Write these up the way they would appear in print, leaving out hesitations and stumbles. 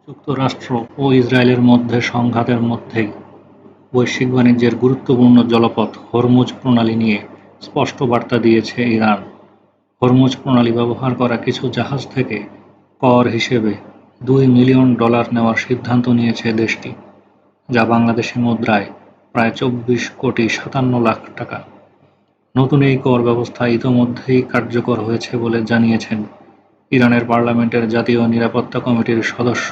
যুক্তরাষ্ট্র ও ইসরায়েলের মধ্যে সংঘাতের মধ্যেই বৈশ্বিক বাণিজ্যের গুরুত্বপূর্ণ জলপথ হরমুজ প্রণালী নিয়ে স্পষ্ট বার্তা দিয়েছে ইরান। হরমুজ প্রণালী ব্যবহার করা কিছু জাহাজ থেকে কর হিসেবে $2 মিলিয়ন নেওয়ার সিদ্ধান্ত নিয়েছে দেশটি, যা বাংলাদেশি মুদ্রায় প্রায় 24,57 লাখ টাকা। নতুন এই কর ব্যবস্থা ইতোমধ্যেই কার্যকর হয়েছে বলে জানিয়েছেন ইরানের পার্লামেন্টের জাতীয় নিরাপত্তা কমিটির সদস্য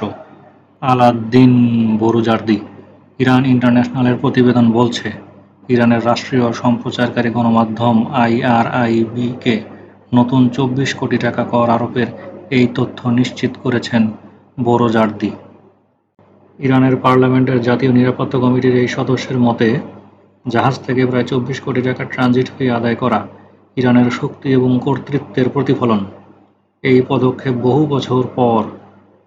আলাদ্দিন বোরুজার্দি। ইরান ইন্টারন্যাশনালের প্রতিবেদন বলছে, ইরানের রাষ্ট্রীয় সম্প্রচারকারী গণমাধ্যম IRIB-কে নতুন 24 কোটি টাকা কর আরোপের এই তথ্য নিশ্চিত করেছেন বোরোজার্দি। ইরানের পার্লামেন্টের জাতীয় নিরাপত্তা কমিটির এই সদস্যের মতে, জাহাজ থেকে প্রায় 24 কোটি টাকা ট্রানজিট ফি আদায় করা ইরানের শক্তি এবং কর্তৃত্বের প্রতিফলন। এই পদক্ষেপ বহু বছর পর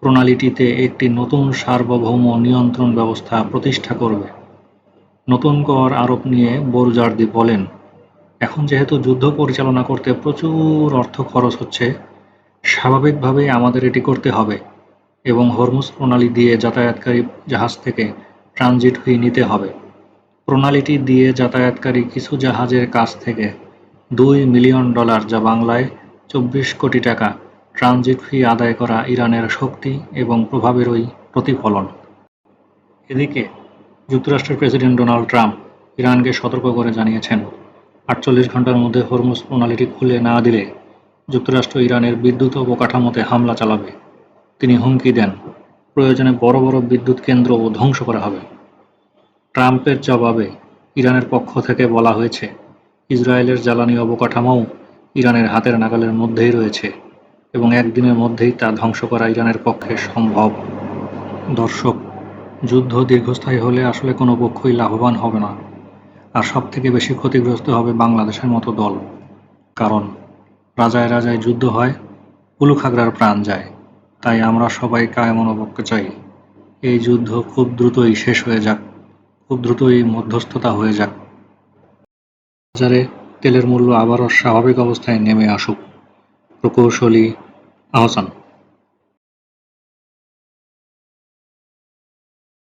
প্রণালীটিতে একটি নতুন সার্বভৌম নিয়ন্ত্রণ ব্যবস্থা প্রতিষ্ঠা করবে। নতুন কর আরোপ নিয়ে বোরজার্দি বলেন, এখন যেহেতু যুদ্ধ পরিচালনা করতে প্রচুর অর্থ খরচ হচ্ছে, স্বাভাবিকভাবেই আমাদের এটি করতে হবে এবং হরমুজ প্রণালী দিয়ে যাতায়াতকারী জাহাজ থেকে ট্রানজিট ফি নিতে হবে। প্রণালীটি দিয়ে যাতায়াতকারী কিছু জাহাজের কাছ থেকে $2 মিলিয়ন, যা বাংলায় 24 কোটি টাকা ট্রানজিট ফি আদায় করা ইরানের শক্তি এবং প্রভাবেরই প্রতিফলন। এদিকে যুক্তরাষ্ট্রের প্রেসিডেন্ট ডোনাল্ড ট্রাম্প ইরানকে সতর্ক করে জানিয়েছেন, 48 ঘণ্টার মধ্যে হরমুজ প্রণালীটি খুলে না দিলে যুক্তরাষ্ট্র ইরানের বিদ্যুৎ অবকাঠামোতে হামলা চালাবে। তিনি হুমকি দেন, প্রয়োজনে বড় বড় বিদ্যুৎ কেন্দ্রও ধ্বংস করা হবে। ট্রাম্পের জবাবে ইরানের পক্ষ থেকে বলা হয়েছে, ইসরায়েলের জ্বালানি অবকাঠামোও ইরানের হাতের নাগালের মধ্যেই রয়েছে এবং একদিনের মধ্যেই তা ধ্বংস করা ইরানের পক্ষে সম্ভব। দর্শক, যুদ্ধ দীর্ঘস্থায়ী হলে আসলে কোনো পক্ষই লাভবান হবে না, আর সবথেকে বেশি ক্ষতিগ্রস্ত হবে বাংলাদেশের মতো দল। কারণ রাজায় রাজায় যুদ্ধ হয়, উলুখাগড়ার প্রাণ যায়। তাই আমরা সবাই কায়মনোবাক্যে চাই, এই যুদ্ধ খুব দ্রুতই শেষ হয়ে যাক, খুব দ্রুতই মধ্যস্থতা হয়ে যাক। বাজারে তেলের মূল্য আবারও স্বাভাবিক অবস্থায় নেমে আসুক। প্রকৌশলী আহসান।